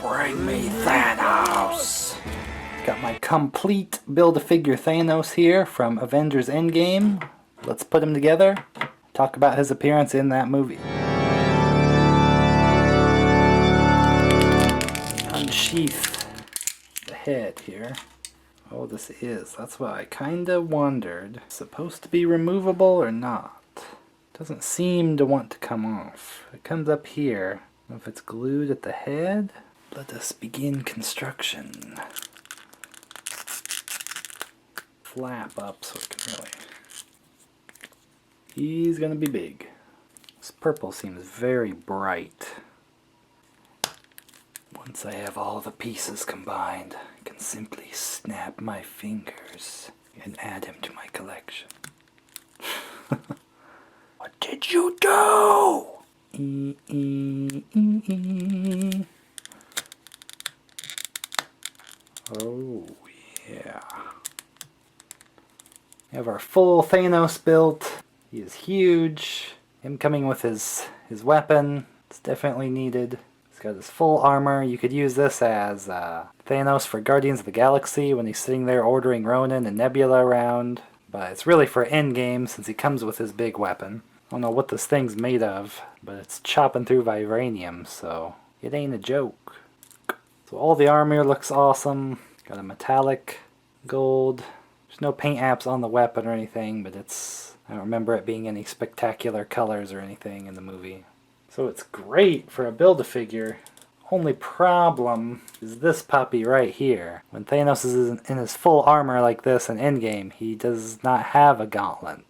Bring me Thanos! Got my complete Build-A-Figure Thanos here from Avengers Endgame. Let's put him together, talk about his appearance in that movie. Unsheath the head here. Oh, that's what I kinda wondered. Supposed to be removable or not? Doesn't seem to want to come off. It comes up here. I don't know if it's glued at the head. Let us begin construction. Flap up so it can really... He's gonna be big. This purple seems very bright. Once I have all the pieces combined, I can simply snap my fingers and add him to my collection. What did you do? Oh, yeah. We have our full Thanos built. He is huge. Him coming with his weapon. It's definitely needed. He's got his full armor. You could use this as Thanos for Guardians of the Galaxy when he's sitting there ordering Ronan and Nebula around. But it's really for Endgame since he comes with his big weapon. I don't know what this thing's made of, but it's chopping through vibranium, so it ain't a joke. So all the armor looks awesome. Got a metallic gold. There's no paint apps on the weapon or anything, but I don't remember it being any spectacular colors or anything in the movie. So it's great for a Build-A-Figure. Only problem is this puppy right here. When Thanos is in his full armor like this in Endgame, he does not have a gauntlet.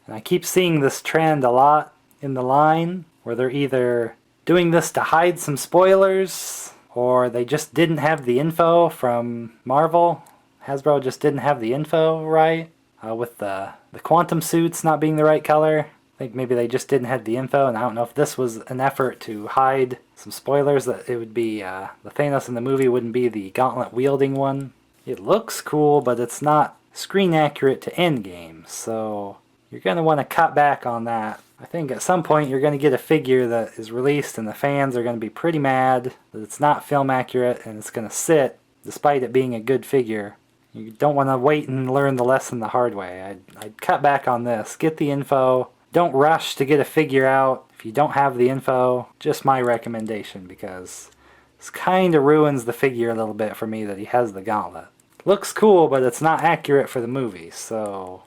And I keep seeing this trend a lot in the line, where they're either doing this to hide some spoilers, or they just didn't have the info from Marvel. Hasbro just didn't have the info right, with the quantum suits not being the right color. I think maybe they just didn't have the info, and I don't know if this was an effort to hide some spoilers, that it would be, the Thanos in the movie wouldn't be the gauntlet-wielding one. It looks cool, but it's not screen accurate to Endgame, so you're going to want to cut back on that. I think at some point you're going to get a figure that is released and the fans are going to be pretty mad that it's not film accurate and it's going to sit despite it being a good figure. You don't want to wait and learn the lesson the hard way. I'd cut back on this. Get the info. Don't rush to get a figure out if you don't have the info. Just my recommendation, because this kind of ruins the figure a little bit for me that he has the gauntlet. Looks cool, but it's not accurate for the movie, so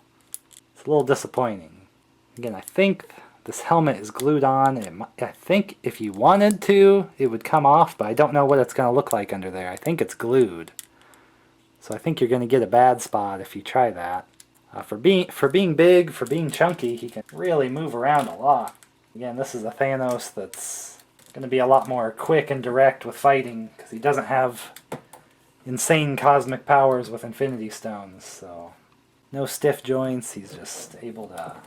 it's a little disappointing. Again, I think this helmet is glued on. I think if you wanted to, it would come off, but I don't know what it's going to look like under there. I think it's glued. So I think you're going to get a bad spot if you try that. For being big, for being chunky, he can really move around a lot. Again, this is a Thanos that's going to be a lot more quick and direct with fighting, because he doesn't have insane cosmic powers with Infinity Stones, so no stiff joints. He's just able to...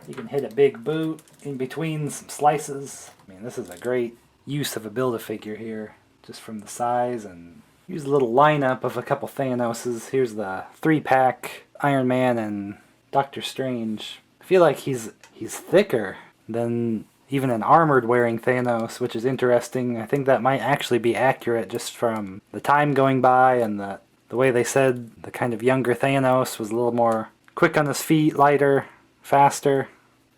He can hit a big boot in between some slices. I mean, this is a great use of a Build-A-Figure here, just from the size. And use a little lineup of a couple Thanoses. Here's the 3-pack Iron Man and Doctor Strange. I feel like he's thicker than even an armored-wearing Thanos, which is interesting. I think that might actually be accurate just from the time going by and the way they said the kind of younger Thanos was a little more quick on his feet, lighter, faster.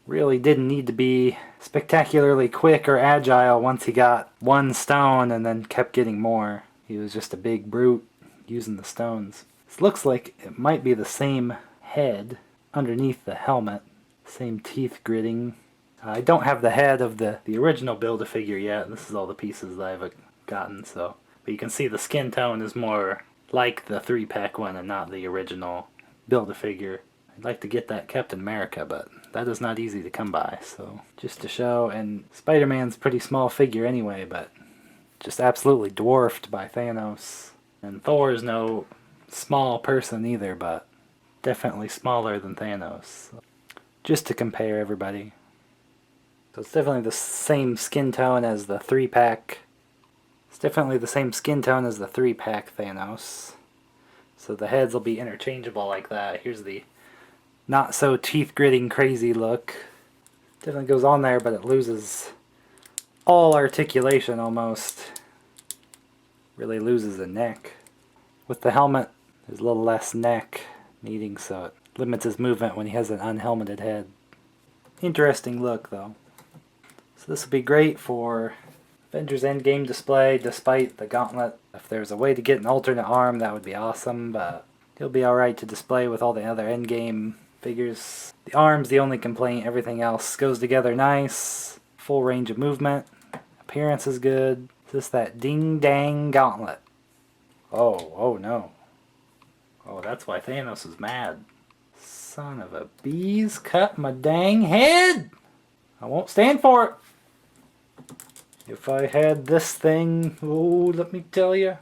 Really didn't need to be spectacularly quick or agile once he got one stone and then kept getting more. He was just a big brute using the stones. This looks like it might be the same head underneath the helmet. Same teeth gritting. I don't have the head of the original Build-A-Figure yet. This is all the pieces that I've gotten, so. But you can see the skin tone is more like the 3-pack one and not the original Build-A-Figure. I'd like to get that Captain America, but that is not easy to come by, so just to show. And Spider-Man's a pretty small figure anyway, but just absolutely dwarfed by Thanos. And Thor is no small person either, but definitely smaller than Thanos. So just to compare everybody. So it's definitely the same skin tone as the 3-pack. It's definitely the same skin tone as the 3-pack Thanos. So the heads will be interchangeable like that. Here's the not so teeth gritting crazy look. Definitely goes on there, but it loses all articulation almost. Really loses a neck. With the helmet, there's a little less neck needing, so it limits his movement when he has an unhelmeted head. Interesting look though. So this will be great for Avengers Endgame display despite the gauntlet. If there's a way to get an alternate arm, that would be awesome, but he'll be alright to display with all the other Endgame figures. The arm's the only complaint, everything else goes together nice. Full range of movement. Appearance is good. Just that ding-dang gauntlet. Oh no. Oh, that's why Thanos is mad. Son of a bees, cut my dang head! I won't stand for it! If I had this thing, oh, let me tell you,